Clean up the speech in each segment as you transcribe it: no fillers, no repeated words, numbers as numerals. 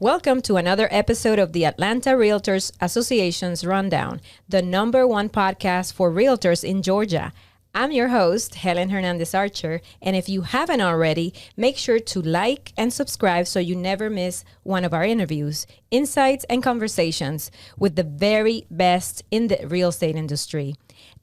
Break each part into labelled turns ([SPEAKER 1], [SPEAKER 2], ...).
[SPEAKER 1] Welcome to another episode of the Atlanta REALTORS Association's Rundown, the #1 podcast for realtors in Georgia. I'm your host, Helen Hernandez Archer, and if you haven't already, make sure to like and subscribe so you never miss one of our interviews, insights, and conversations with the very best in the real estate industry.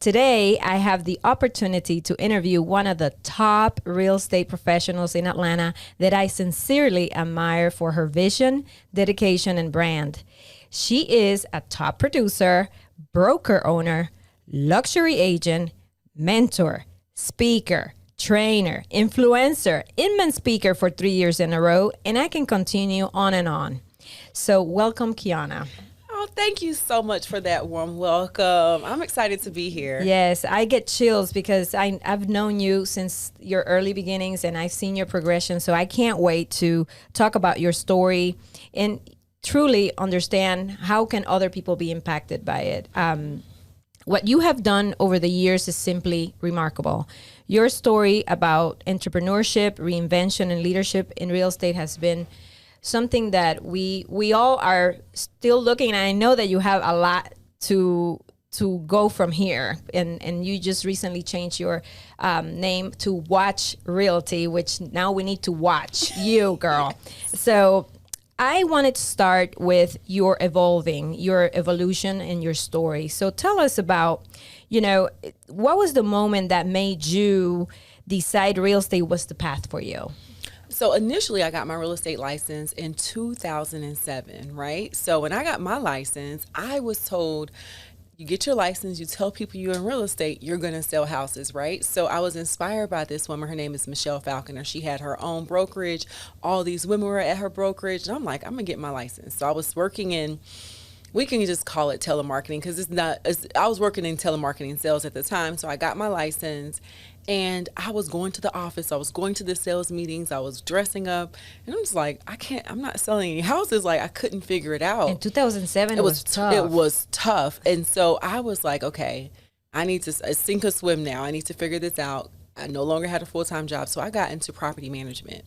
[SPEAKER 1] Today, I have the opportunity to interview one of the top real estate professionals in Atlanta that I sincerely admire for her vision, dedication, and brand. She is a top producer, broker owner, luxury agent, mentor, speaker, trainer, influencer, Inman speaker for 3 years in a row, and I can continue on and on. So welcome, Quiana.
[SPEAKER 2] Oh, thank you so much for that warm welcome. I'm excited to be here.
[SPEAKER 1] Yes, I get chills because I've known you since your early beginnings and I've seen your progression. So I can't wait to talk about your story and truly understand how can other people be impacted by it. What you have done over the years is simply remarkable. Your story about entrepreneurship, reinvention, and leadership in real estate has been something that we all are still looking, and I know that you have a lot to go from here, and you just recently changed your name to Watch Realty, which now we need to watch you, girl. So I wanted to start with your evolution and your story. So tell us about, what was the moment that made you decide real estate was the path for you?
[SPEAKER 2] So initially, I got my real estate license in 2007, right? So when I got my license, I was told, you get your license, you tell people you're in real estate, you're going to sell houses, right? So I was inspired by this woman. Her name is Michelle Falconer. She had her own brokerage. All these women were at her brokerage. And I'm like, I'm going to get my license. So I was working in, we can just call it telemarketing because I was working in telemarketing sales at the time. So I got my license. And I was going to the office. I was going to the sales meetings. I was dressing up. And I'm just like, I'm not selling any houses. Like, I couldn't figure it out.
[SPEAKER 1] In 2007, it was tough.
[SPEAKER 2] It was tough. And so I was like, okay, I need to sink or swim now. I need to figure this out. I no longer had a full-time job. So I got into property management.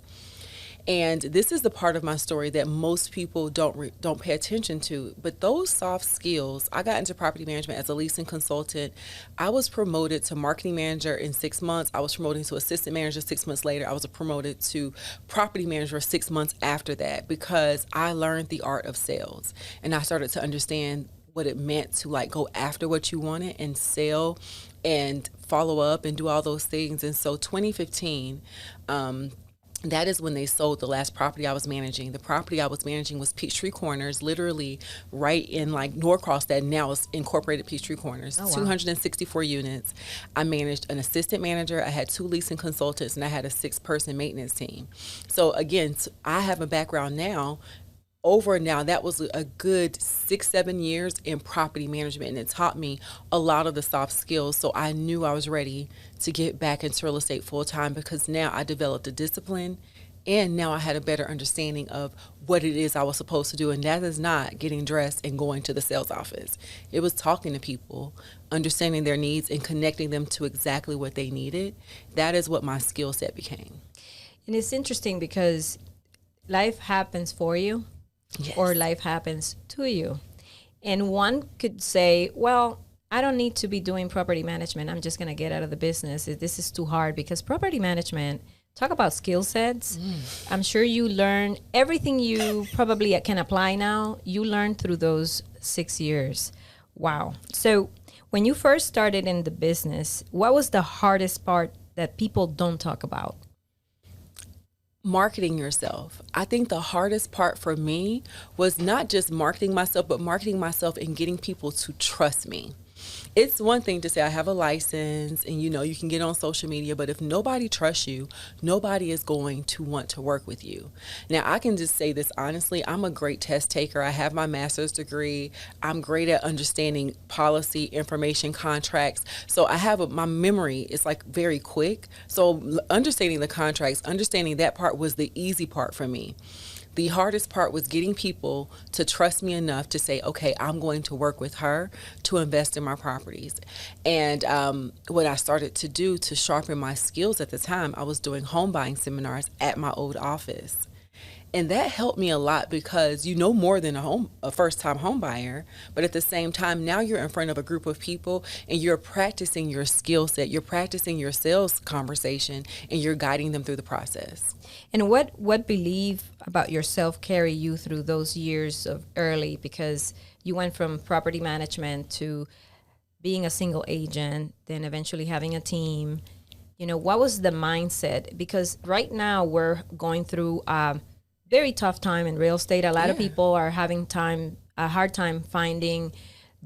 [SPEAKER 2] And this is the part of my story that most people don't pay attention to. But those soft skills, I got into property management as a leasing consultant. I was promoted to marketing manager in 6 months. I was promoted to assistant manager 6 months later. I was promoted to property manager 6 months after that because I learned the art of sales. And I started to understand what it meant to go after what you wanted and sell and follow up and do all those things. And so 2015, that is when they sold the last property I was managing. The property I was managing was Peachtree Corners, literally right in Norcross, that now is incorporated Peachtree Corners. Oh, wow. 264 units. I managed an assistant manager. I had 2 leasing consultants, and I had a 6-person maintenance team. So again, I have a background now. That was a good 6-7 years in property management, and it taught me a lot of the soft skills. So I knew I was ready to get back into real estate full time because now I developed a discipline, and now I had a better understanding of what it is I was supposed to do. And that is not getting dressed and going to the sales office. It was talking to people, understanding their needs, and connecting them to exactly what they needed. That is what my skill set became.
[SPEAKER 1] And it's interesting because life happens for you. Yes. Or life happens to you. And one could say, well, I don't need to be doing property management. I'm just going to get out of the business. This is too hard because property management, talk about skill sets. I'm sure you learn everything you probably can apply now. You learned through those 6 years. Wow. So when you first started in the business, what was the hardest part that people don't talk about?
[SPEAKER 2] Marketing yourself. I think the hardest part for me was not just marketing myself, but marketing myself and getting people to trust me. It's one thing to say I have a license and you can get on social media, but if nobody trusts you, nobody is going to want to work with you. Now, I can just say this honestly, I'm a great test taker. I have my master's degree. I'm great at understanding policy, information, contracts. So I have my memory is very quick. So understanding the contracts, understanding that part was the easy part for me. The hardest part was getting people to trust me enough to say, okay, I'm going to work with her to invest in my properties. And what I started to do to sharpen my skills at the time, I was doing home buying seminars at my old office. And that helped me a lot because you know more than a first-time home buyer, but at the same time, now you're in front of a group of people and you're practicing your skill set, you're practicing your sales conversation, and you're guiding them through the process.
[SPEAKER 1] And what belief about yourself carry you through those years of early? Because you went from property management to being a single agent, then eventually having a team. You know, what was the mindset? Because right now we're going through very tough time in real estate. A lot of people are having a hard time finding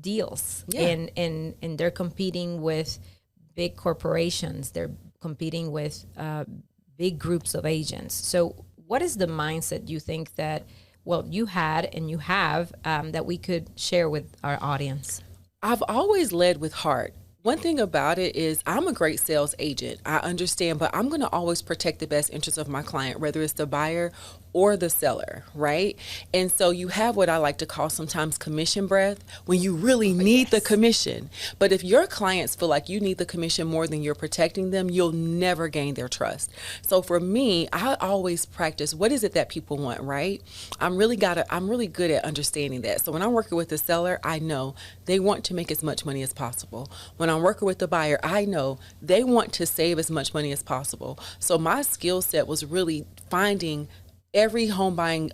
[SPEAKER 1] deals, and they're competing with big corporations. They're competing with big groups of agents. So what is the mindset you think that, well, you had and you have that we could share with our audience?
[SPEAKER 2] I've always led with heart. One thing about it is I'm a great sales agent. I understand, but I'm going to always protect the best interests of my client, whether it's the buyer or the seller, right? And so you have what I like to call sometimes commission breath when you really need the commission. But if your clients feel like you need the commission more than you're protecting them, you'll never gain their trust. So for me, I always practice what is it that people want, right? I'm really good at understanding that. So when I'm working with the seller, I know they want to make as much money as possible. When I'm working with the buyer, I know they want to save as much money as possible. So my skill set was really finding every home buying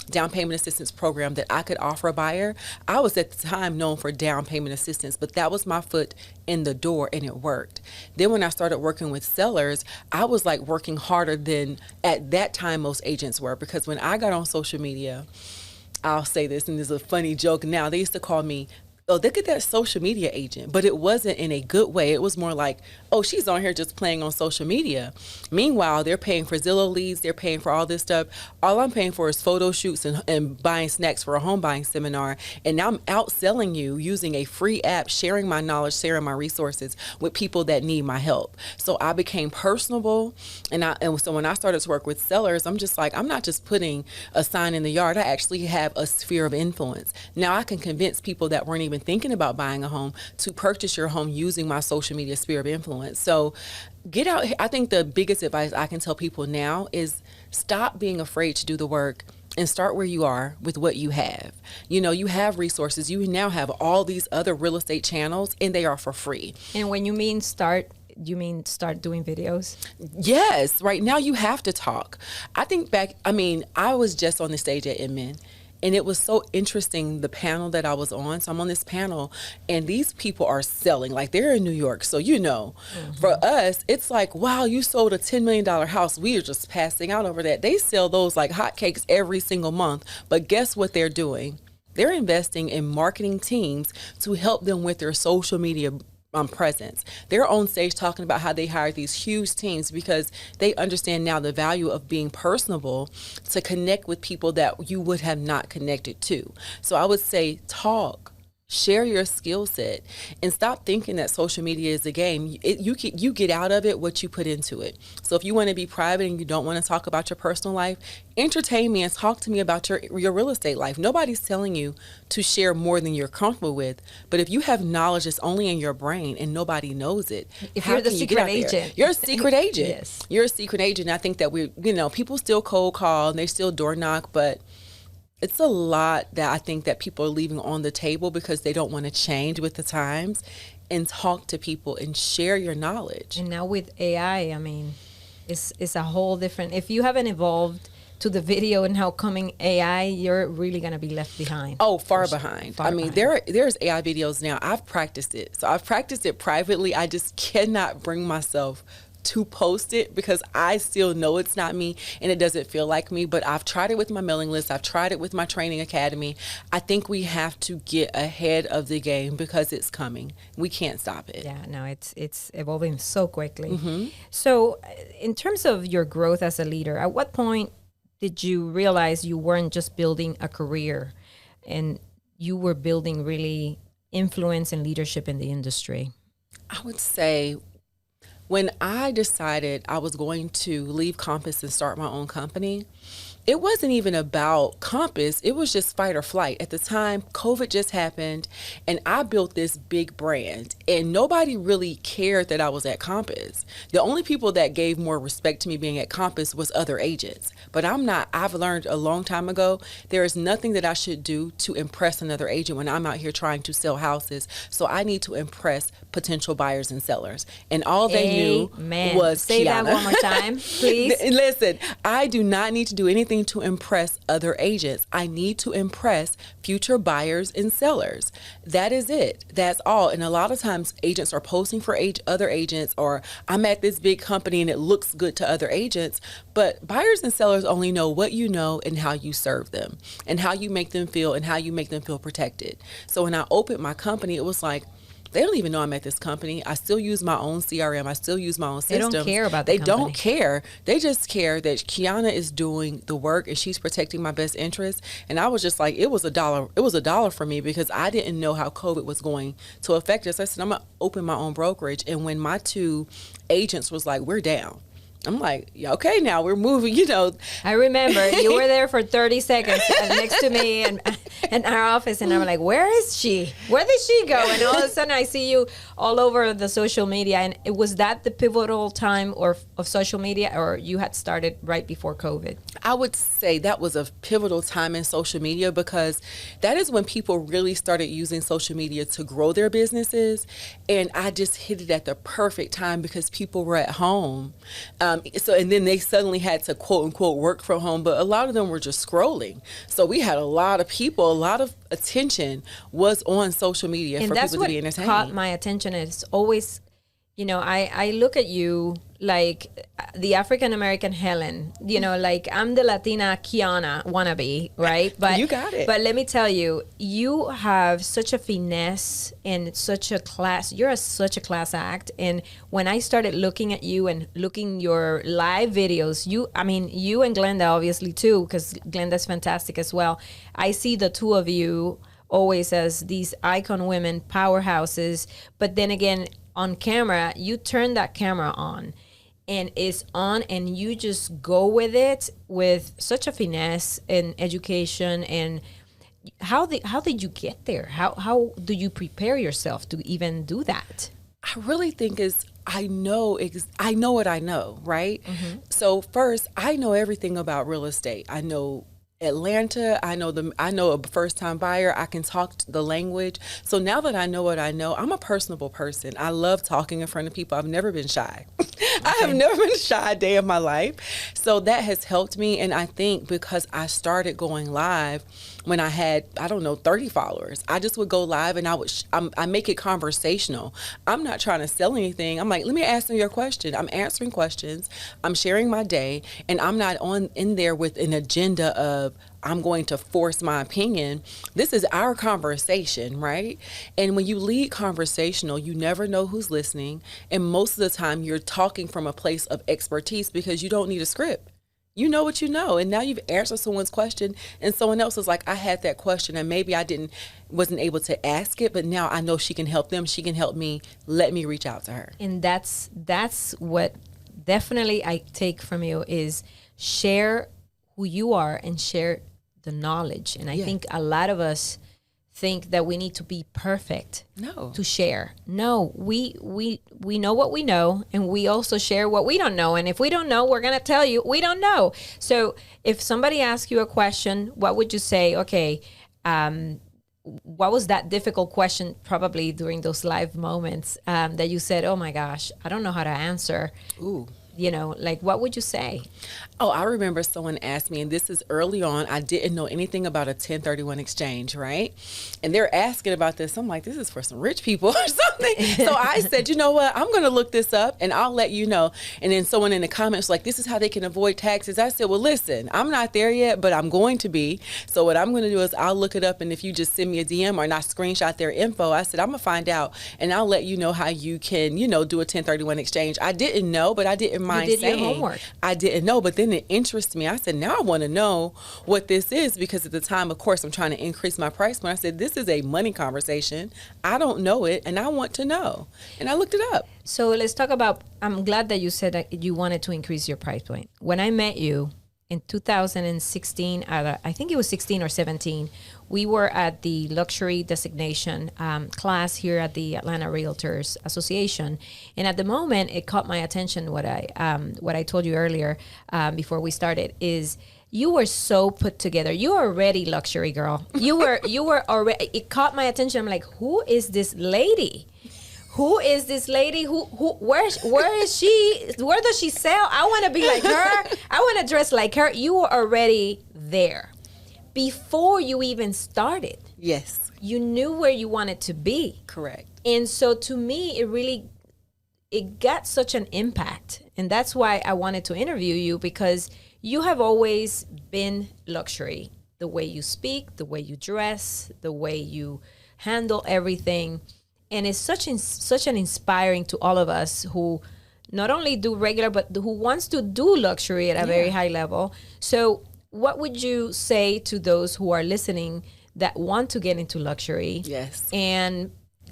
[SPEAKER 2] down payment assistance program that I could offer a buyer. I was at the time known for down payment assistance, but that was my foot in the door and it worked. Then when I started working with sellers, I was like working harder than at that time most agents were, because when I got on social media, I'll say this, and there's a funny joke now, they used to call me, oh, look at that social media agent. But it wasn't in a good way. It was more like, oh, she's on here just playing on social media. Meanwhile, they're paying for Zillow leads. They're paying for all this stuff. All I'm paying for is photo shoots and buying snacks for a home buying seminar. And now I'm outselling you using a free app, sharing my knowledge, sharing my resources with people that need my help. So I became personable. And so when I started to work with sellers, I'm just like, I'm not just putting a sign in the yard. I actually have a sphere of influence. Now I can convince people that weren't even thinking about buying a home to purchase your home using my social media sphere of influence. So get out. I think the biggest advice I can tell people now is stop being afraid to do the work and start where you are with what you have. You know, you have resources. You now have all these other real estate channels and they are for free.
[SPEAKER 1] And when you mean start, you mean start doing videos?
[SPEAKER 2] Yes. Right now you have to talk. I was just on the stage at Inman. And it was so interesting, the panel that I was on. So I'm on this panel, and these people are selling. Like, they're in New York. So, for us, it's like, wow, you sold a $10 million house. We are just passing out over that. They sell those like hotcakes every single month. But guess what they're doing? They're investing in marketing teams to help them with their social media presence. They're on stage talking about how they hired these huge teams because they understand now the value of being personable to connect with people that you would have not connected to. So I would say talk. Share your skill set and stop thinking that social media is a game. You get out of it what you put into it. So if you want to be private and you don't want to talk about your personal life, entertain me and talk to me about your real estate life. Nobody's telling you to share more than you're comfortable with. But if you have knowledge that's only in your brain and nobody knows it,
[SPEAKER 1] if you're the secret agent,
[SPEAKER 2] you're a secret agent.
[SPEAKER 1] Yes,
[SPEAKER 2] you're a secret agent. I think that people still cold call and they still door knock, but it's a lot that I think that people are leaving on the table because they don't want to change with the times and talk to people and share your knowledge.
[SPEAKER 1] And now with AI, I mean, it's a whole different, if you haven't evolved to the video and how coming AI, you're really going to be left behind.
[SPEAKER 2] Oh, far behind. There's AI videos now. I've practiced it. So I've practiced it privately. I just cannot bring myself to post it because I still know it's not me and it doesn't feel like me, but I've tried it with my mailing list. I've tried it with my training academy. I think we have to get ahead of the game because it's coming. We can't stop it.
[SPEAKER 1] Yeah, no, it's evolving so quickly.
[SPEAKER 2] Mm-hmm.
[SPEAKER 1] So in terms of your growth as a leader, at what point did you realize you weren't just building a career and you were building really influence and leadership in the industry?
[SPEAKER 2] I would say when I decided I was going to leave Compass and start my own company, it wasn't even about Compass. It was just fight or flight. At the time, COVID just happened, and I built this big brand, and nobody really cared that I was at Compass. The only people that gave more respect to me being at Compass was other agents. But I've learned a long time ago, there is nothing that I should do to impress another agent when I'm out here trying to sell houses. So I need to impress potential buyers and sellers. And all they knew was
[SPEAKER 1] Say
[SPEAKER 2] Quiana.
[SPEAKER 1] that one more time, please.
[SPEAKER 2] Listen, I do not need to do anything to impress other agents. I need to impress future buyers and sellers. That is it. That's all. And a lot of times agents are posting for other agents, or I'm at this big company and it looks good to other agents. But buyers and sellers only know what you know and how you serve them and how you make them feel and how you make them feel protected. So when I opened my company, it was like, they don't even know I'm at this company. I still use my own CRM. I still use my own systems.
[SPEAKER 1] They don't care about the
[SPEAKER 2] company. They don't care. They just care that Quiana is doing the work and she's protecting my best interest. And I was just like, it was $1. It was $1 for me because I didn't know how COVID was going to affect us. I said, I'm going to open my own brokerage. And when my two agents was like, we're down. I'm like, yeah, okay, now we're moving,
[SPEAKER 1] I remember you were there for 30 seconds next to me and in our office, and I'm like, where is she? Where did she go? And all of a sudden I see you all over the social media. And was that the pivotal time of social media, or you had started right before COVID?
[SPEAKER 2] I would say that was a pivotal time in social media because that is when people really started using social media to grow their businesses. And I just hit it at the perfect time because people were at home. And then they suddenly had to quote unquote work from home, but a lot of them were just scrolling. So we had a lot of people, a lot of attention was on social media for people to be entertained. And that's what
[SPEAKER 1] caught my attention. It's always, I look at you like the African-American Helen, like I'm the Latina Quiana wannabe, right? But
[SPEAKER 2] you got it.
[SPEAKER 1] But let me tell you, you have such a finesse and such a class. You're such a class act. And when I started looking at you and looking your live videos, you and Glenda obviously too, because Glenda's fantastic as well. I see the two of you always as these icon women, powerhouses. But then again, on camera, you turn that camera on. And it's on, and you just go with it with such a finesse and education. And how did you get there? How do you prepare yourself to even do that?
[SPEAKER 2] I really think I know what I know, right? Mm-hmm. So first, I know everything about real estate. I know Atlanta. I know a first-time buyer. I can talk the language. So now that I know what I know, I'm a personable person. I love talking in front of people. I've never been shy. I have never been shy a day of my life. So that has helped me. And I think because I started going live when I had, 30 followers, I just would go live and I make it conversational. I'm not trying to sell anything. I'm like, let me ask them your question. I'm answering questions. I'm sharing my day. And I'm not in there with an agenda of, I'm going to force my opinion. This is our conversation, right? And when you lead conversational, you never know who's listening. And most of the time you're talking from a place of expertise because you don't need a script. You know what you know. And now you've answered someone's question and someone else is like, I had that question and maybe I wasn't able to ask it, but now I know she can help them. She can help me. Let me reach out to her.
[SPEAKER 1] And that's what definitely I take from you is share who you are and share the knowledge. And I think a lot of us think that we need to be perfect to share. No, we know what we know, and we also share what we don't know. And if we don't know, we're going to tell you we don't know. So if somebody asks you a question, what would you say? Okay, what was that difficult question probably during those live moments that you said, oh my gosh, I don't know how to answer? Ooh. What would you say?
[SPEAKER 2] Oh, I remember someone asked me, and this is early on, I didn't know anything about a 1031 exchange, right? And they're asking about this. I'm like, this is for some rich people or something. So I said, you know what? I'm going to look this up and I'll let you know. And then someone in the comments like, this is how they can avoid taxes. I said, well, listen, I'm not there yet, but I'm going to be. So what I'm going to do is I'll look it up. And if you just send me a DM or not screenshot their info, I said, I'm going to find out and I'll let you know how you can, do a 1031 exchange. I didn't know, but I didn't mind saying.
[SPEAKER 1] Your homework.
[SPEAKER 2] I didn't know, but then it interested me. I said, now I want to know what this is because at the time, of course, I'm trying to increase my price. But I said, this is a money conversation. I don't know it, and I want to know. And I looked it up.
[SPEAKER 1] So let's talk about, I'm glad that you said that you wanted to increase your price point. When I met you, in 2016, I think it was 16 or 17, we were at the luxury designation class here at the Atlanta Realtors Association. And at the moment, it caught my attention what I told you earlier before we started is you were so put together. You were already luxury girl. You were already, it caught my attention. I'm like, who is this lady? Who is this lady? Where is she? Where does she sell? I want to be like her. I want to dress like her. You were already there before you even started.
[SPEAKER 2] Yes.
[SPEAKER 1] You knew where you wanted to be.
[SPEAKER 2] Correct.
[SPEAKER 1] And so to me, it got such an impact. And that's why I wanted to interview you, because you have always been luxury. The way you speak, the way you dress, the way you handle everything. And it's such an inspiring to all of us who not only do regular, but who wants to do luxury at a very high level. So what would you say to those who are listening that want to get into luxury?
[SPEAKER 2] Yes.
[SPEAKER 1] And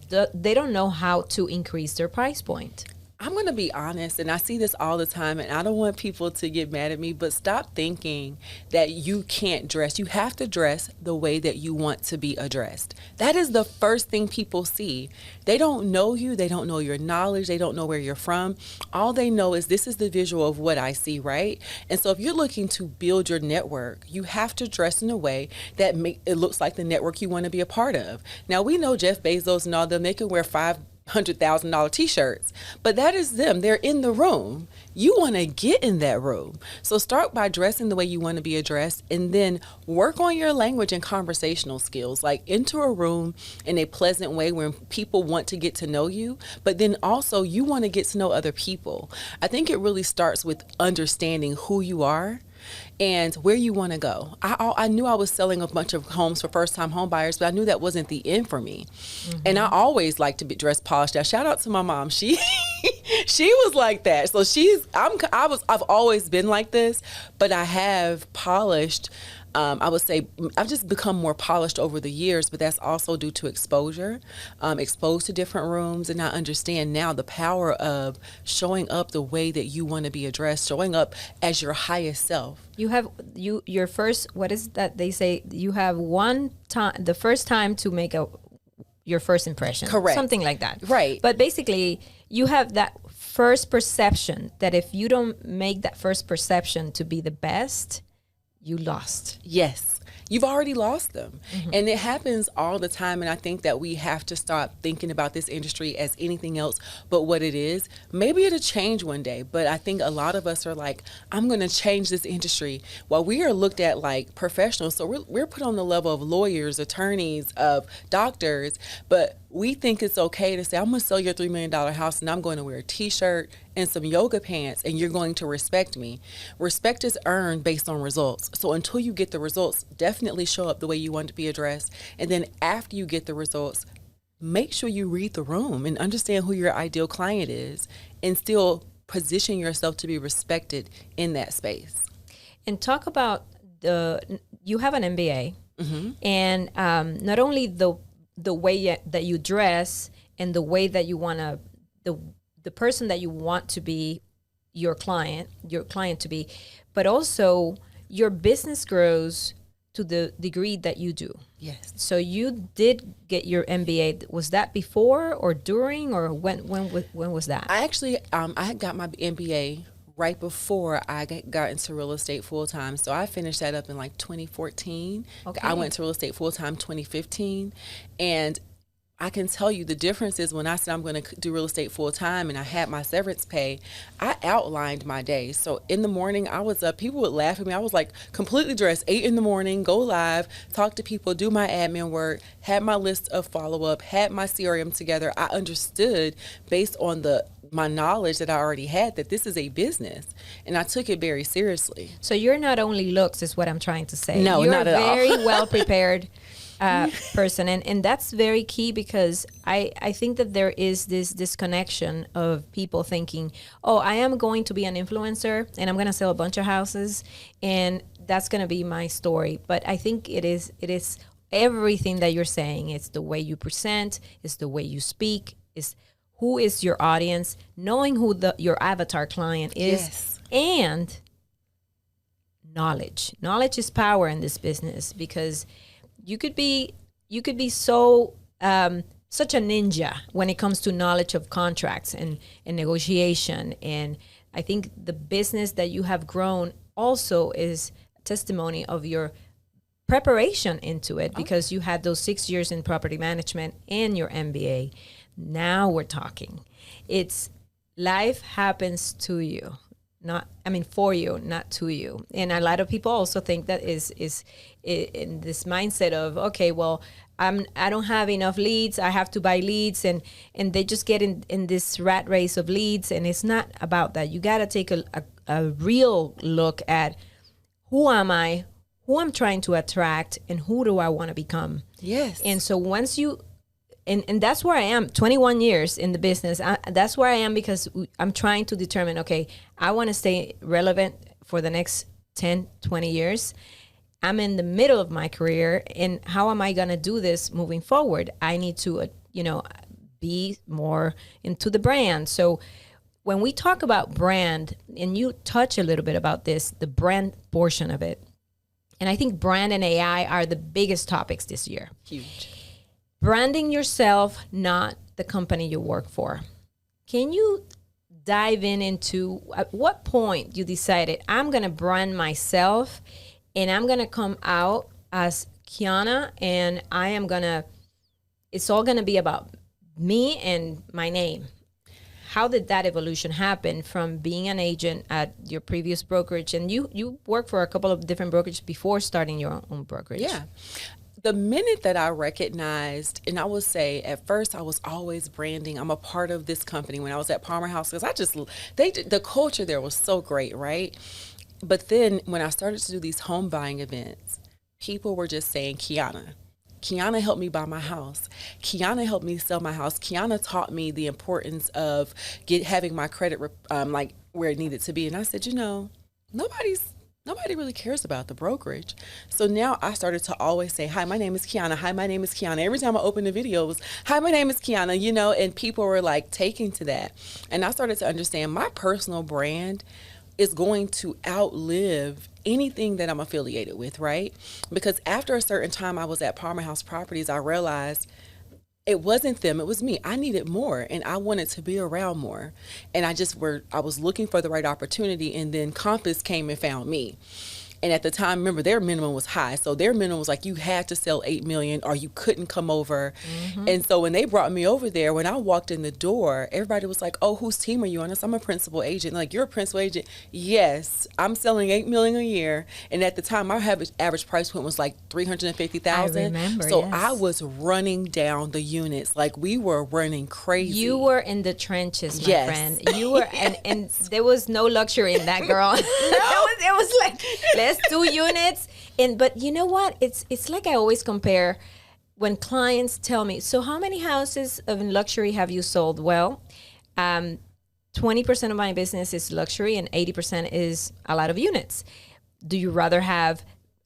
[SPEAKER 1] they don't know how to increase their price point?
[SPEAKER 2] I'm going to be honest, and I see this all the time, and I don't want people to get mad at me, but stop thinking that you can't dress. You have to dress the way that you want to be addressed. That is the first thing people see. They don't know you. They don't know your knowledge. They don't know where you're from. All they know is this is the visual of what I see, right? And so if you're looking to build your network, you have to dress in a way that it looks like the network you want to be a part of. Now, we know Jeff Bezos and all them, they can wear $500,000 t-shirts, but that is them. They're in the room. You want to get in that room. So start by dressing the way you want to be addressed, and then work on your language and conversational skills. Like enter a room in a pleasant way where people want to get to know you, but then also you want to get to know other people. I think it really starts with understanding who you are and where you want to go. I knew I was selling a bunch of homes for first-time home buyers, but I knew that wasn't the end for me. Mm-hmm. And I always like to be dressed polished. Now, shout out to my mom. She was like that. So I've always been like this, but I have polished. I would say I've just become more polished over the years, but that's also due to exposure, exposed to different rooms. And I understand now the power of showing up the way that you want to be addressed, showing up as your highest self.
[SPEAKER 1] You have your first, what is that they say? You have one time, the first time to make your first impression.
[SPEAKER 2] Correct.
[SPEAKER 1] Something like that.
[SPEAKER 2] Right.
[SPEAKER 1] But basically you have that first perception that if you don't make that first perception to be the best, you lost.
[SPEAKER 2] Yes. You've already lost them. Mm-hmm. And it happens all the time. And I think that we have to stop thinking about this industry as anything else but what it is. Maybe it'll change one day, but I think a lot of us are like, I'm going to change this industry. While we are looked at like professionals, so we're put on the level of lawyers, attorneys, of doctors, but we think it's okay to say, I'm going to sell your $3 million house and I'm going to wear a t-shirt and some yoga pants and you're going to respect me. Respect is earned based on results. So until you get the results, definitely show up the way you want to be addressed. And then after you get the results, make sure you read the room and understand who your ideal client is and still position yourself to be respected in that space.
[SPEAKER 1] And talk about you have an MBA, mm-hmm. and not only the way that you dress and the way that you want to, the person that you want to be your client to be, but also your business grows to the degree that you do.
[SPEAKER 2] Yes.
[SPEAKER 1] So you did get your MBA. Was that before or during, or when was that?
[SPEAKER 2] I actually, I got my MBA right before I got into real estate full-time. So I finished that up in like 2014. Okay. I went to real estate full-time 2015. And I can tell you the difference is when I said I'm going to do real estate full-time and I had my severance pay, I outlined my day. So in the morning, I was up. People would laugh at me. I was like completely dressed, 8 in the morning, go live, talk to people, do my admin work, had my list of follow-up, had my CRM together. I understood based on my knowledge that I already had that this is a business, and I took it very seriously.
[SPEAKER 1] So you're not only looks, is what I'm trying to say.
[SPEAKER 2] No,
[SPEAKER 1] you're
[SPEAKER 2] not at all.
[SPEAKER 1] You're a very well prepared person, and that's very key, because I think that there is this disconnection of people thinking, oh, I am going to be an influencer and I'm going to sell a bunch of houses and that's going to be my story. But I think it is everything that you're saying. It's the way you present, it's the way you speak, it's who is your audience, knowing who your avatar client is, yes. And knowledge. Knowledge is power in this business, because you could be so such a ninja when it comes to knowledge of contracts and negotiation. And I think the business that you have grown also is a testimony of your preparation into it, because you had those 6 years in property management and your MBA. Now we're talking. It's life happens to you, for you, not to you. And a lot of people also think that is in this mindset of, okay, well, I don't have enough leads, I have to buy leads, and they just get in this rat race of leads, and it's not about that. You got to take a real look at who am I, who I'm trying to attract, and who do I want to become.
[SPEAKER 2] Yes.
[SPEAKER 1] And so once you, and that's where I am, 21 years in the business. That's where I am, because I'm trying to determine, okay, I want to stay relevant for the next 10, 20 years. I'm in the middle of my career, and how am I going to do this moving forward? I need to, be more into the brand. So when we talk about brand, and you touch a little bit about this, the brand portion of it, and I think brand and AI are the biggest topics this year.
[SPEAKER 2] Huge.
[SPEAKER 1] Branding yourself, not the company you work for. Can you dive into at what point you decided, I'm going to brand myself and I'm going to come out as Quiana, and it's all going to be about me and my name? How did that evolution happen from being an agent at your previous brokerage? And you worked for a couple of different brokerages before starting your own brokerage.
[SPEAKER 2] Yeah. The minute that I recognized, and I will say at first I was always branding, I'm a part of this company when I was at Palmer House, because the culture there was so great, right? But then when I started to do these home buying events, people were just saying, Quiana helped me buy my house. Quiana helped me sell my house. Quiana taught me the importance of having my credit like where it needed to be. And I said, nobody really cares about the brokerage. So now I started to always say, hi, my name is Quiana. Hi, my name is Quiana. Every time I opened the video, it was, hi, my name is Quiana, and people were like taking to that. And I started to understand my personal brand is going to outlive anything that I'm affiliated with, right? Because after a certain time I was at Palmer House Properties, I realized it wasn't them, it was me. I needed more, and I wanted to be around more. And I was looking for the right opportunity, and then Compass came and found me. And at the time, remember, their minimum was high. So their minimum was like you had to sell $8 million or you couldn't come over. Mm-hmm. And so when they brought me over there, when I walked in the door, everybody was like, oh, whose team are you on? I said, I'm a principal agent. Like, you're a principal agent? Yes, I'm selling $8 million a year. And at the time, my average price point was like $350,000.
[SPEAKER 1] I remember,
[SPEAKER 2] so
[SPEAKER 1] yes.
[SPEAKER 2] I was running down the units. Like, we were running crazy.
[SPEAKER 1] You were in the trenches, my
[SPEAKER 2] yes.
[SPEAKER 1] friend. You were, and there was no luxury in that, girl. No. it was like, let's do units. But you know what? It's like I always compare when clients tell me, so how many houses of luxury have you sold? Well, 20% of my business is luxury and 80% is a lot of units. Do you rather have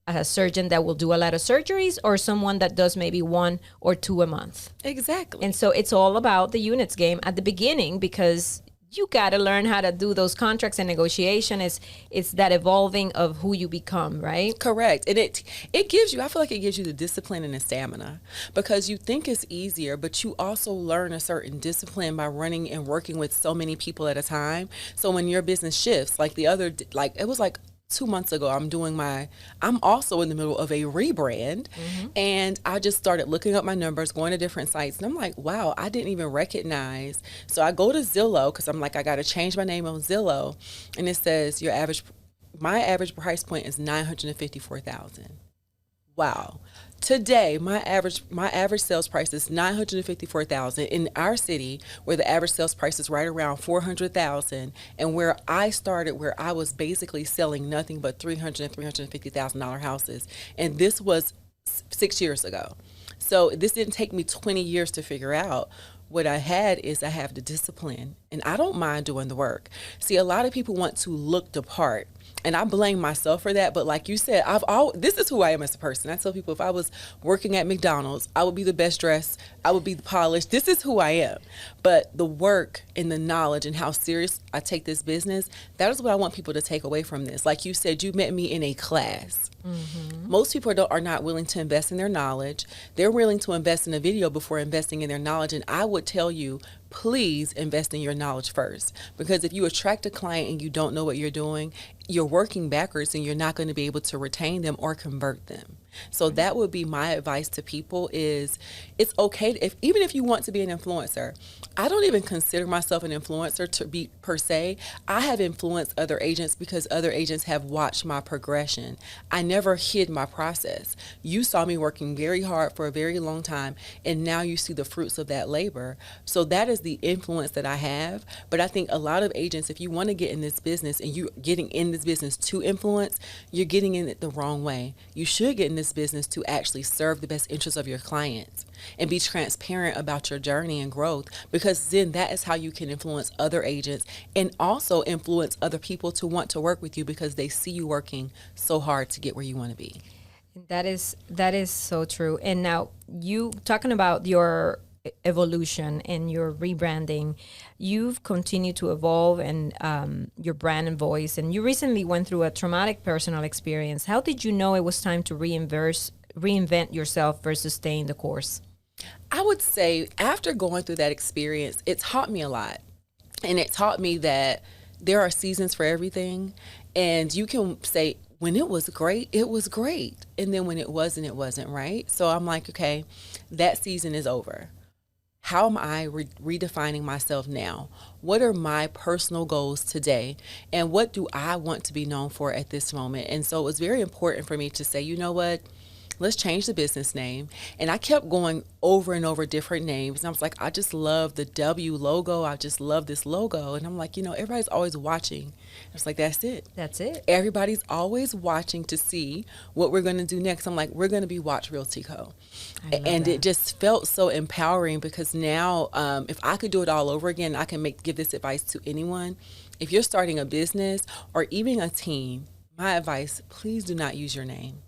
[SPEAKER 1] a surgeon that will do a lot of surgeries or someone that does maybe 1 or 2 a month?
[SPEAKER 2] Exactly.
[SPEAKER 1] And so it's all about the units game at the beginning, because you got to learn how to do those contracts and negotiation. It's that evolving of who you become, right?
[SPEAKER 2] Correct. And it gives you, I feel like it gives you the discipline and the stamina, because you think it's easier, but you also learn a certain discipline by running and working with so many people at a time. So when your business shifts, it was like 2 months ago, I'm also in the middle of a rebrand. Mm-hmm. And I just started looking up my numbers, going to different sites. And I'm like, wow, I didn't even recognize. So I go to Zillow, because I'm like, I got to change my name on Zillow. And it says my average price point is $954,000. Wow. Today, my average sales price is $954,000 in our city, where the average sales price is right around $400,000, and where I started, where I was basically selling nothing but $300,000 and $350,000 houses, and this was 6 years ago. So this didn't take me 20 years to figure out. What I have the discipline, and I don't mind doing the work. See, a lot of people want to look the part. And I blame myself for that. But like you said, this is who I am as a person. I tell people if I was working at McDonald's, I would be the best dressed. I would be the polished. This is who I am. But the work and the knowledge and how serious I take this business, that is what I want people to take away from this. Like you said, you met me in a class. Mm-hmm. Most people are not willing to invest in their knowledge. They're willing to invest in a video before investing in their knowledge. And I would tell you, please invest in your knowledge first. Because if you attract a client and you don't know what you're doing, you're working backwards and you're not going to be able to retain them or convert them. So that would be my advice to people is it's okay even if you want to be an influencer. I don't even consider myself an influencer to be per se. I have influenced other agents because other agents have watched my progression. I never hid my process. You saw me working very hard for a very long time, and now you see the fruits of that labor. So that is the influence that I have. But I think a lot of agents, if you want to get in this business and you're getting in this business to influence, you're getting in it the wrong way. You should get in this business to actually serve the best interests of your clients and be transparent about your journey and growth, because then that is how you can influence other agents and also influence other people to want to work with you because they see you working so hard to get where you want to be.
[SPEAKER 1] That is so true. And now you talking about your evolution and your rebranding, you've continued to evolve and your brand and voice, and you recently went through a traumatic personal experience. How did you know it was time to reinvent yourself versus staying the course?
[SPEAKER 2] I would say after going through that experience, it taught me a lot. And it taught me that there are seasons for everything. And you can say, when it was great, it was great. And then when it wasn't, right? So I'm like, okay, that season is over. How am I redefining myself now? What are my personal goals today? And what do I want to be known for at this moment? And so it was very important for me to say, you know what? Let's change the business name. And I kept going over and over different names. And I was like, I just love the W logo. I just love this logo. And I'm like, everybody's always watching. I was like, that's it.
[SPEAKER 1] That's it.
[SPEAKER 2] Everybody's always watching to see what we're going to do next. I'm like, we're going to be Watch Realty Co. And it just felt so empowering because now if I could do it all over again, I can give this advice to anyone. If you're starting a business or even a team, my advice, please do not use your name.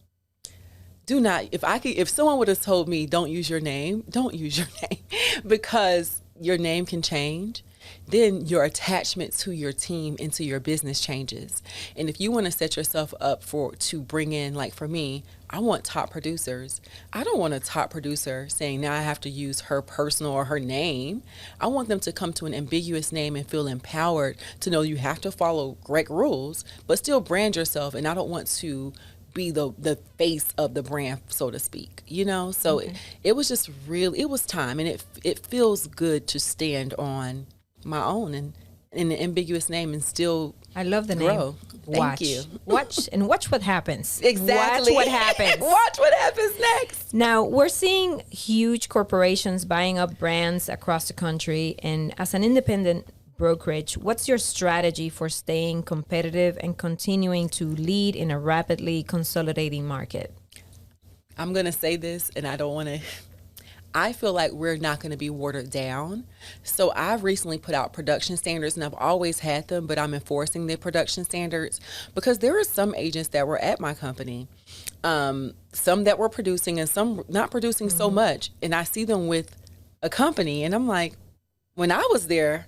[SPEAKER 2] Do not, if someone would have told me don't use your name, don't use your name because your name can change. Then your attachment to your team and to your business changes. And if you want to set yourself up to bring in, like for me, I want top producers. I don't want a top producer saying now I have to use her personal or her name. I want them to come to an ambiguous name and feel empowered to know you have to follow correct rules, but still brand yourself. And I don't want to be the face of the brand, so to speak, So it was just it was time, and it feels good to stand on my own and in an ambiguous name and still
[SPEAKER 1] I love the
[SPEAKER 2] grow.
[SPEAKER 1] Name. Thank you. Watch what happens.
[SPEAKER 2] Exactly.
[SPEAKER 1] Watch what happens.
[SPEAKER 2] Watch what happens next.
[SPEAKER 1] Now, we're seeing huge corporations buying up brands across the country, and as an independent brokerage, what's your strategy for staying competitive and continuing to lead in a rapidly consolidating market?
[SPEAKER 2] I'm going to say this, and I feel like we're not going to be watered down. So I've recently put out production standards, and I've always had them, but I'm enforcing the production standards because there are some agents that were at my company, some that were producing and some not producing so much. And I see them with a company, and I'm like, when I was there,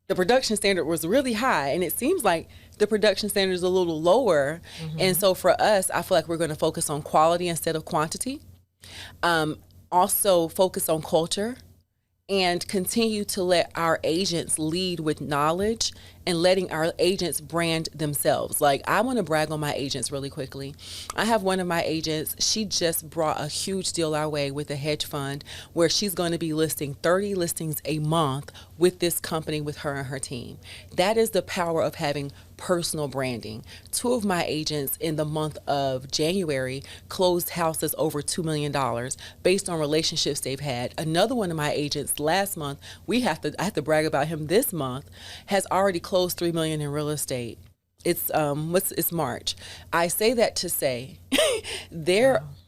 [SPEAKER 2] the production standard was really high, and it seems like the production standard is a little lower. And so for us, I feel like we're going to focus on quality instead of quantity. Also focus on culture and continue to let our agents lead with knowledge and letting our agents brand themselves. Like, I want to brag on my agents really quickly. I have one of my agents, she just brought a huge deal our way with a hedge fund where she's going to be listing 30 listings a month with this company, with her and her team. That is the power of having personal branding. 2 of my agents in the month of January closed houses over $2 million based on relationships they've had. Another one of my agents last month, I have to brag about him this month, has already closed $3 million in real estate. It's March. I say that to say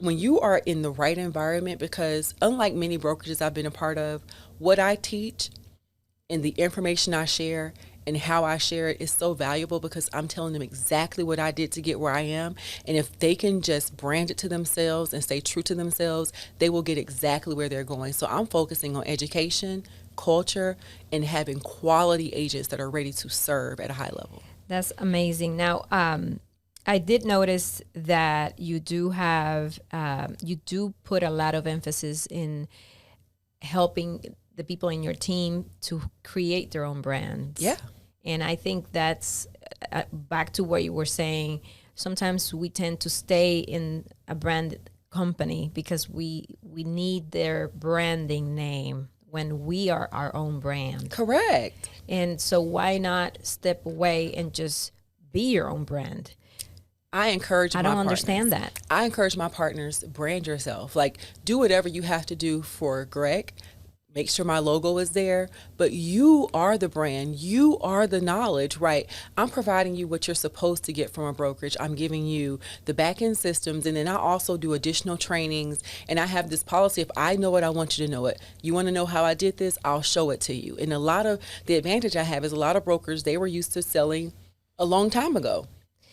[SPEAKER 2] when you are in the right environment, because unlike many brokerages I've been a part of, what I teach and the information I share and how I share it is so valuable because I'm telling them exactly what I did to get where I am. And if they can just brand it to themselves and stay true to themselves, they will get exactly where they're going. So I'm focusing on education, culture, and having quality agents that are ready to serve at a high level.
[SPEAKER 1] That's amazing. Now, I did notice that you do put a lot of emphasis in helping the people in your team to create their own brands.
[SPEAKER 2] Yeah.
[SPEAKER 1] And I think that's back to what you were saying. Sometimes we tend to stay in a brand company because we need their branding name when we are our own brand.
[SPEAKER 2] Correct.
[SPEAKER 1] And so why not step away and just be your own brand?
[SPEAKER 2] I encourage my partners.
[SPEAKER 1] I don't understand that.
[SPEAKER 2] I encourage my partners, brand yourself. Like, do whatever you have to do for Greg. Make sure my logo is there, but you are the brand. You are the knowledge, right? I'm providing you what you're supposed to get from a brokerage. I'm giving you the back end systems, and then I also do additional trainings. And I have this policy: if I know it, I want you to know it. You want to know how I did this? I'll show it to you. And a lot of the advantage I have is a lot of brokers, they were used to selling a long time ago.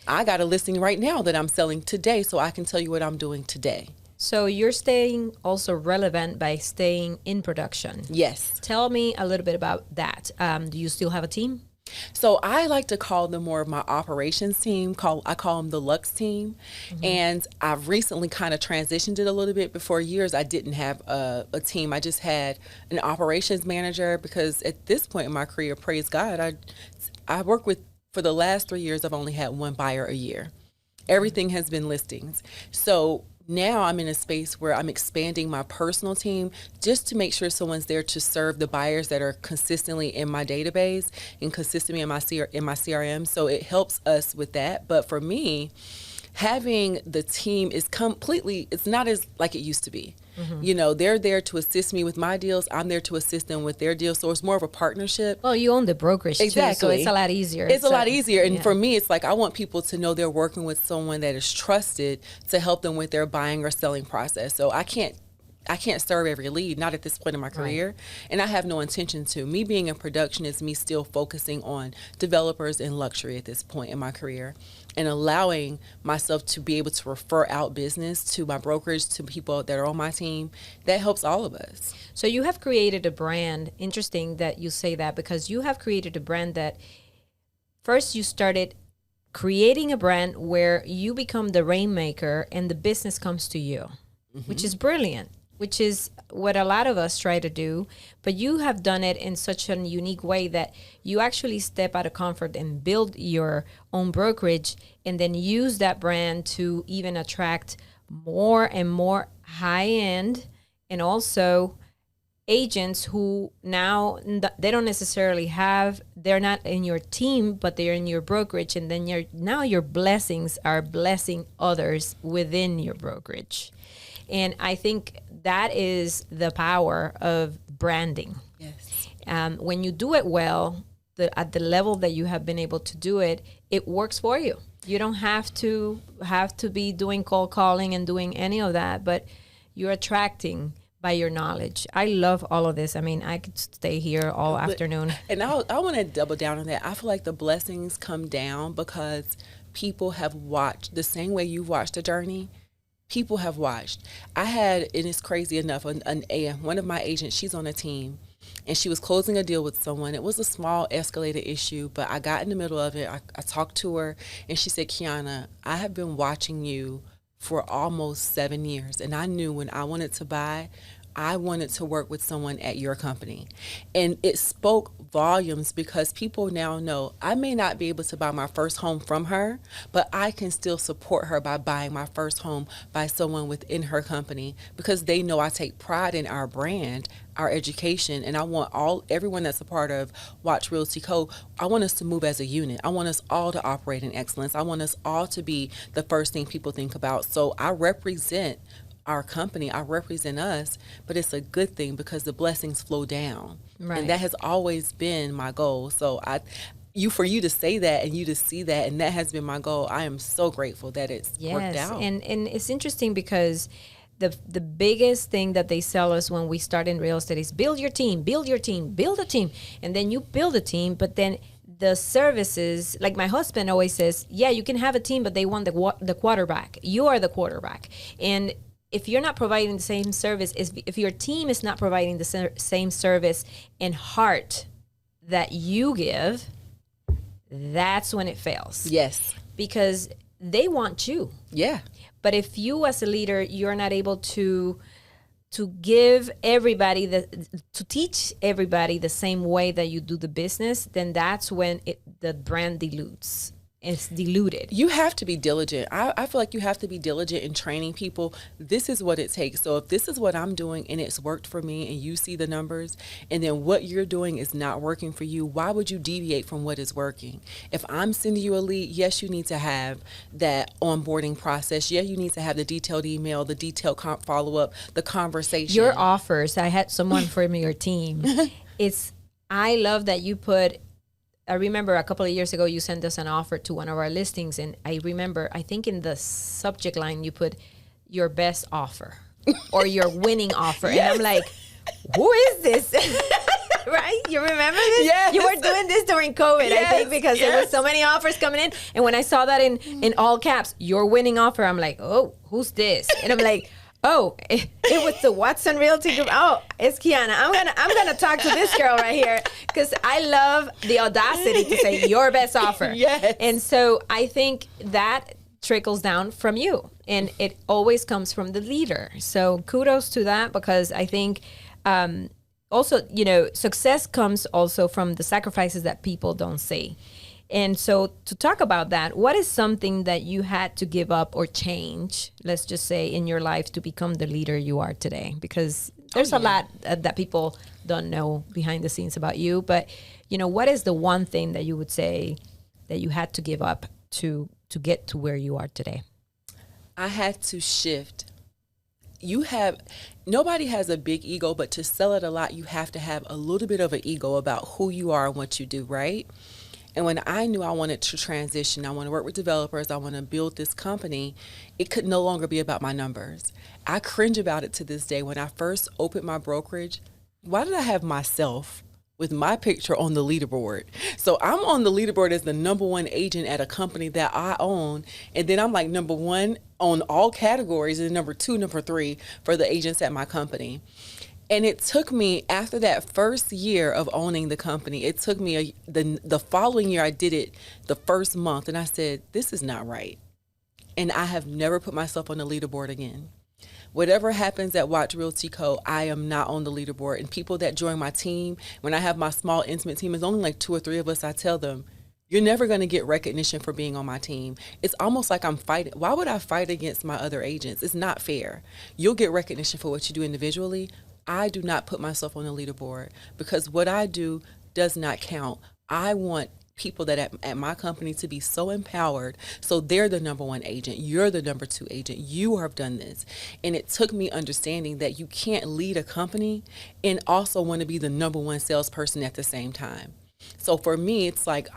[SPEAKER 2] I got a listing right now that I'm selling today, so I can tell you what I'm doing today.
[SPEAKER 1] So you're staying also relevant by staying in production.
[SPEAKER 2] Yes.
[SPEAKER 1] Tell me a little bit about that. Do you still have a team?
[SPEAKER 2] So I like to call them more of my operations team. I call them the Lux team. Mm-hmm. And I've recently kind of transitioned it a little bit. Before years, I didn't have a team. I just had an operations manager because at this point in my career, praise God, I work with, for the last 3 years, I've only had one buyer a year. Everything has been listings. So now I'm in a space where I'm expanding my personal team just to make sure someone's there to serve the buyers that are consistently in my database and consistently in my CRM. So it helps us with that. But for me, having the team is it's not as like it used to be. Mm-hmm. You know, they're there to assist me with my deals. I'm there to assist them with their deals. So it's more of a partnership.
[SPEAKER 1] Well, you own the brokerage too, so it's a lot easier.
[SPEAKER 2] It's a lot easier. And for me, it's like I want people to know they're working with someone that is trusted to help them with their buying or selling process. So I can't serve every lead, not at this point in my career. Right. And I have no intention to. Me being in production is me still focusing on developers and luxury at this point in my career and allowing myself to be able to refer out business to my brokerage, to people that are on my team. That helps all of us.
[SPEAKER 1] So you have created a brand. Interesting that you say that, because you have created a brand that first you started creating a brand where you become the rainmaker and the business comes to you, mm-hmm. which is brilliant. Which is what a lot of us try to do, but you have done it in such a unique way that you actually step out of comfort and build your own brokerage and then use that brand to even attract more and more high-end and also agents who now they don't necessarily they're not in your team, but they're in your brokerage, and then your blessings are blessing others within your brokerage. And I think that is the power of branding.
[SPEAKER 2] Yes.
[SPEAKER 1] When you do it well, at the level that you have been able to do it, it works for you. You don't have to be doing cold calling and doing any of that, but you're attracting by your knowledge. I love all of this. I mean, I could stay here all afternoon.
[SPEAKER 2] And I want to double down on that. I feel like the blessings come down because people have watched the same way you've watched a journey. People have watched. I had, and it's crazy enough, one of my agents, she's on a team, and she was closing a deal with someone. It was a small escalated issue, but I got in the middle of it. I talked to her, and she said, Quiana, I have been watching you for almost 7 years, and I knew when I wanted to buy, I wanted to work with someone at your company. And it spoke volumes because people now know I may not be able to buy my first home from her, but I can still support her by buying my first home by someone within her company because they know I take pride in our brand, our education, and I want everyone that's a part of Watch Realty Co., I want us to move as a unit. I want us all to operate in excellence. I want us all to be the first thing people think about. So I represent our company, I represent us, but it's a good thing because the blessings flow down. Right. And that has always been my goal. So for you to say that and you to see that, and that has been my goal, I am so grateful that it's worked out. And
[SPEAKER 1] it's interesting because the biggest thing that they sell us when we start in real estate is build your team, build your team, build a team. And then you build a team, but then the services, like my husband always says, yeah, you can have a team, but they want the quarterback. You are the quarterback. And if you're not providing the same service, if your team is not providing the same service and heart that you give, that's when it fails.
[SPEAKER 2] Yes.
[SPEAKER 1] Because they want you.
[SPEAKER 2] Yeah.
[SPEAKER 1] But if you as a leader, you're not able to give everybody to teach everybody the same way that you do the business, then that's when the brand dilutes. It's diluted.
[SPEAKER 2] You have to be diligent. I feel like you have to be diligent in training people. This is what it takes. So if this is what I'm doing and it's worked for me and you see the numbers, and then what you're doing is not working for you, why would you deviate from what is working? If I'm sending you a lead, yes, you need to have that onboarding process. Yeah, you need to have the detailed email, the detailed follow-up, the conversation.
[SPEAKER 1] Your offers, I had someone from your team. I love that you put, I remember a couple of years ago, you sent us an offer to one of our listings. And I remember, I think in the subject line, you put your best offer or your winning offer. Yes. And I'm like, who is this? Right? You remember this?
[SPEAKER 2] Yes.
[SPEAKER 1] You were doing this during COVID, yes. I think, because there were so many offers coming in. And when I saw that in all caps, your winning offer, I'm like, oh, who's this? And I'm like, oh, it was the Watson Realty Group. Oh, it's Quiana. I'm gonna talk to this girl right here because I love the audacity to say your best offer.
[SPEAKER 2] Yes.
[SPEAKER 1] And so I think that trickles down from you, and it always comes from the leader. So kudos to that, because I think also, success comes also from the sacrifices that people don't see. And so to talk about that, what is something that you had to give up or change, let's just say, in your life to become the leader you are today? Because there's a lot that people don't know behind the scenes about you. But, what is the one thing that you would say that you had to give up to get to where you are today?
[SPEAKER 2] I had to shift. Nobody has a big ego, but to sell it a lot, you have to have a little bit of an ego about who you are and what you do, right? And when I knew I wanted to transition, I want to work with developers, I want to build this company, it could no longer be about my numbers. I cringe about it to this day. When I first opened my brokerage, why did I have myself with my picture on the leaderboard? So I'm on the leaderboard as the number one agent at a company that I own. And then I'm like number one on all categories and number two, number three for the agents at my company. And it took me, after that first year of owning the company, it took me the following year, I did it the first month, and I said, this is not right. And I have never put myself on the leaderboard again. Whatever happens at Watch Realty Co., I am not on the leaderboard. And people that join my team, when I have my small, intimate team, it's only like 2 or 3 of us, I tell them, you're never going to get recognition for being on my team. It's almost like I'm fighting. Why would I fight against my other agents? It's not fair. You'll get recognition for what you do individually. I do not put myself on the leaderboard because what I do does not count. I want people that at my company to be so empowered, so they're the number one agent, you're the number 2 agent, you have done this. And it took me understanding that you can't lead a company and also want to be the number 1 salesperson at the same time. So for me, it's like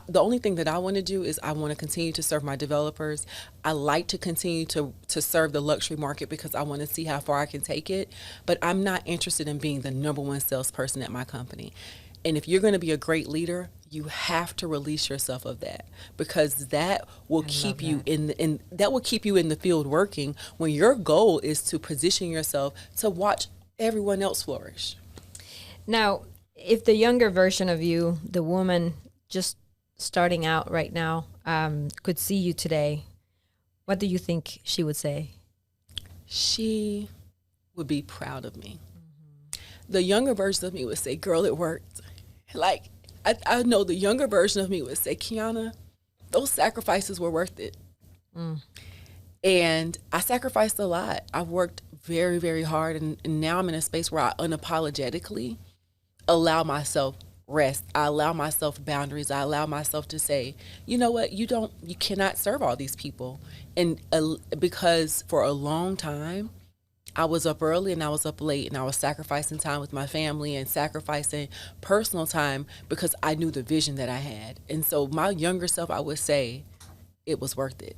[SPEAKER 2] the only thing that I want to do is I want to continue to serve my developers. I like to continue to serve the luxury market because I want to see how far I can take it. But I'm not interested in being the number 1 salesperson at my company. And if you're going to be a great leader, you have to release yourself of that, because that will keep you in the field working when your goal is to position yourself to watch everyone else flourish.
[SPEAKER 1] Now, if the younger version of you, the woman just starting out right now, could see you today, what do you think she would say?
[SPEAKER 2] She would be proud of me. Mm-hmm. The younger version of me would say, girl, it worked. Like, I know the younger version of me would say, Quiana, those sacrifices were worth it. Mm. And I sacrificed a lot. I've worked very, very hard, and now I'm in a space where I unapologetically allow myself rest. I allow myself boundaries. I allow myself to say, you know what, you cannot serve all these people. And because for a long time, I was up early and I was up late, and I was sacrificing time with my family and sacrificing personal time because I knew the vision that I had. And so my younger self, I would say it was worth it.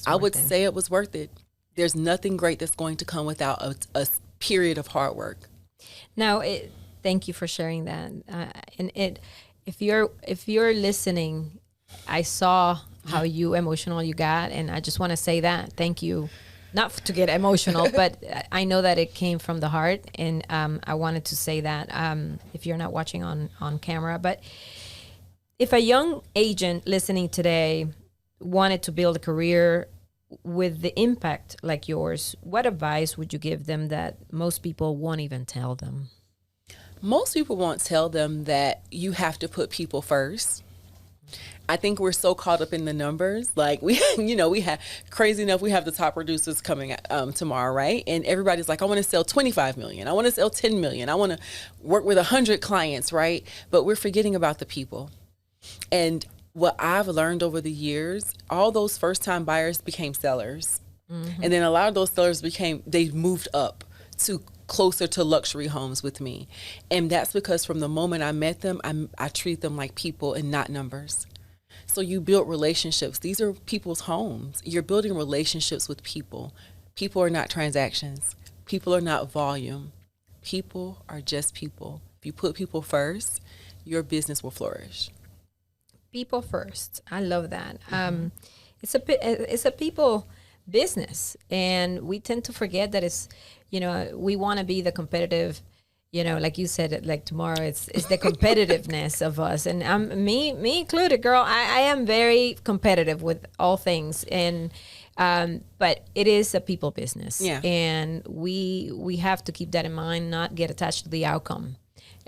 [SPEAKER 2] I would say it was worth it. There's nothing great that's going to come without a period of hard work.
[SPEAKER 1] Now, thank you for sharing that. And if you're listening, I saw how emotional you got, and I just want to say that thank you. Not to get emotional, but I know that it came from the heart, and I wanted to say that if you're not watching on camera. But if a young agent listening today wanted to build a career with the impact like yours, what advice would you give them that most people won't even tell them?
[SPEAKER 2] Most people won't tell them that you have to put people first. I think we're so caught up in the numbers. Like we have crazy enough. We have the top producers coming tomorrow, right? And everybody's like, I want to sell 25 million. I want to sell 10 million. I want to work with 100 clients, right? But we're forgetting about the people. And what I've learned over the years, all those first-time buyers became sellers. Mm-hmm. And then a lot of those sellers they moved up to closer to luxury homes with me. And that's because from the moment I met them, I treat them like people and not numbers. So you build relationships. These are people's homes. You're building relationships with people. People are not transactions. People are not volume. People are just people. If you put people first, your business will flourish.
[SPEAKER 1] People first. I love that. It's a people business, and we tend to forget that it's, we want to be the competitive. Like you said, like tomorrow, it's the competitiveness of us, and me included, girl. I am very competitive with all things, and but it is a people business, and we have to keep that in mind, not get attached to the outcome.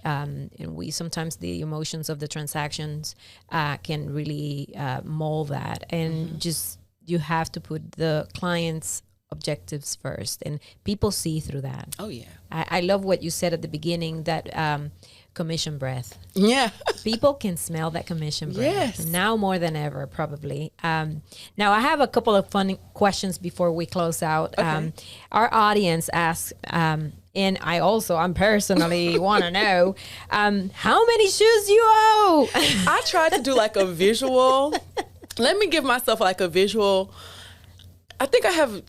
[SPEAKER 1] And we sometimes the emotions of the transactions can really mold that, and just you have to put the client's objectives first, and people see through that.
[SPEAKER 2] Oh yeah.
[SPEAKER 1] I love what you said at the beginning, that commission breath.
[SPEAKER 2] Yeah.
[SPEAKER 1] People can smell that commission breath.
[SPEAKER 2] Yes.
[SPEAKER 1] Now more than ever, probably. Now I have a couple of fun questions before we close out.
[SPEAKER 2] Okay.
[SPEAKER 1] Our audience asks, and I'm personally want to know, how many shoes you owe?
[SPEAKER 2] I tried to do like a visual. Let me give myself like a visual. I think I have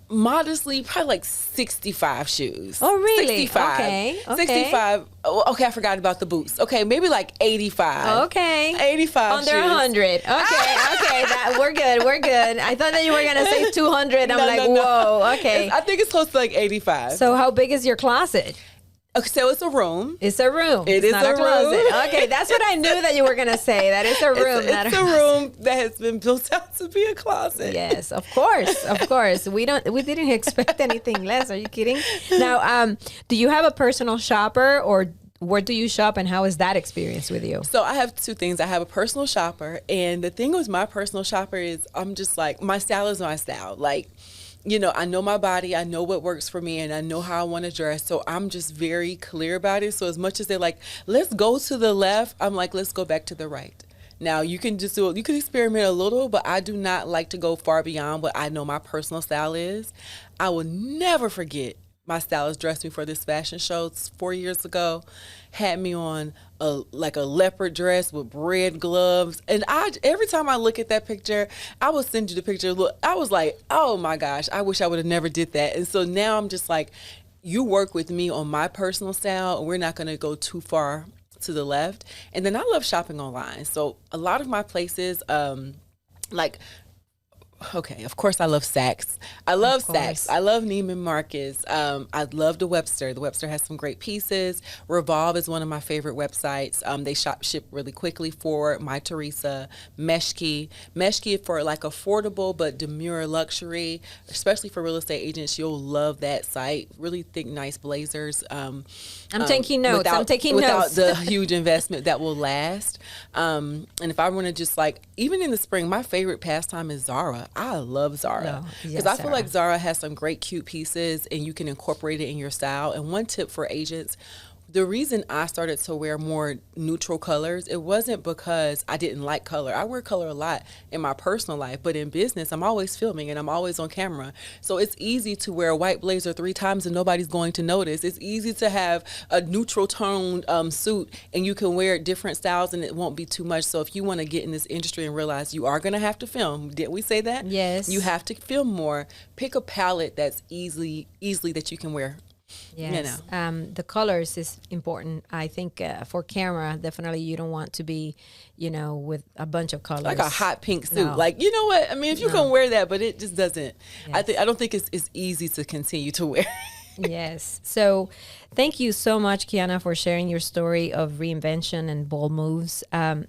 [SPEAKER 2] modestly probably like 65 shoes.
[SPEAKER 1] Oh, really?
[SPEAKER 2] 65.
[SPEAKER 1] Okay.
[SPEAKER 2] 65. Okay, I forgot about the boots. Okay, maybe like 85.
[SPEAKER 1] Okay.
[SPEAKER 2] 85
[SPEAKER 1] Under
[SPEAKER 2] shoes.
[SPEAKER 1] 100. Okay. We're good. I thought that you were going to say 200. I'm
[SPEAKER 2] No.
[SPEAKER 1] whoa. Okay.
[SPEAKER 2] I think it's close to like 85.
[SPEAKER 1] So how big is your closet?
[SPEAKER 2] Okay, so it's a room.
[SPEAKER 1] It's a room.
[SPEAKER 2] It's
[SPEAKER 1] not
[SPEAKER 2] a
[SPEAKER 1] a closet.
[SPEAKER 2] room.
[SPEAKER 1] Okay, that's what I knew that you were going to say. That it's a room.
[SPEAKER 2] It's a room that has been built out to be a closet.
[SPEAKER 1] Yes, of course. We didn't expect anything less. Are you kidding? Now, do you have a personal shopper, or where do you shop, and how is that experience with you?
[SPEAKER 2] So I have two things. I have a personal shopper, and the thing with my personal shopper is I'm just like, my style is my style. Like, I know my body, I know what works for me, and I know how I want to dress. So I'm just very clear about it. So as much as they're like, let's go to the left, I'm like, let's go back to the right. Now you can you can experiment a little, but I do not like to go far beyond what I know my personal style is. I will never forget my stylist dressed me for this fashion show 4 years ago, had me on a leopard dress with red gloves. And every time I look at that picture, I will send you the picture. Look, I was like, oh my gosh, I wish I would have never did that. And so now I'm just like, you work with me on my personal style, and we're not going to go too far to the left. And then I love shopping online. So a lot of my places, okay, of course I love Saks. I love Saks. I love Neiman Marcus. I love the Webster. The Webster has some great pieces. Revolve is one of my favorite websites. They ship really quickly for My Teresa. Meshki for like affordable but demure luxury, especially for real estate agents. You'll love that site. Really thick, nice blazers. I'm
[SPEAKER 1] taking notes.
[SPEAKER 2] Without the huge investment that will last. And if I want to just even in the spring, my favorite pastime is Zara. I love Zara because I feel like Zara has some great cute pieces, and you can incorporate it in your style. And one tip for agents, the reason I started to wear more neutral colors, it wasn't because I didn't like color. I wear color a lot in my personal life, but in business, I'm always filming and I'm always on camera. So it's easy to wear a white blazer 3 times and nobody's going to notice. It's easy to have a neutral toned suit, and you can wear different styles and it won't be too much. So if you want to get in this industry and realize you are going to have to film, didn't we say that?
[SPEAKER 1] Yes.
[SPEAKER 2] You have to film more. Pick a palette that's easily that you can wear.
[SPEAKER 1] Yes. The colors is important. I think for camera, definitely you don't want to be, with a bunch of colors.
[SPEAKER 2] Like a hot pink suit.
[SPEAKER 1] No.
[SPEAKER 2] Like, you know what? I mean, if you can wear that, but it just doesn't.
[SPEAKER 1] Yes.
[SPEAKER 2] I don't think it's easy to continue to wear.
[SPEAKER 1] Yes. So thank you so much, Quiana, for sharing your story of reinvention and bold moves.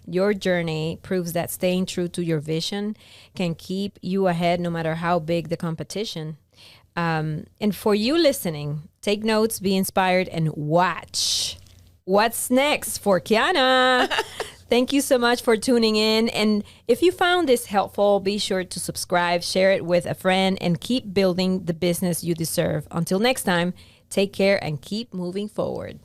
[SPEAKER 1] Your journey proves that staying true to your vision can keep you ahead no matter how big the competition. And for you listening, take notes, be inspired, and watch what's next for Quiana. Thank you so much for tuning in. And if you found this helpful, be sure to subscribe, share it with a friend, and keep building the business you deserve. Until next time, take care and keep moving forward.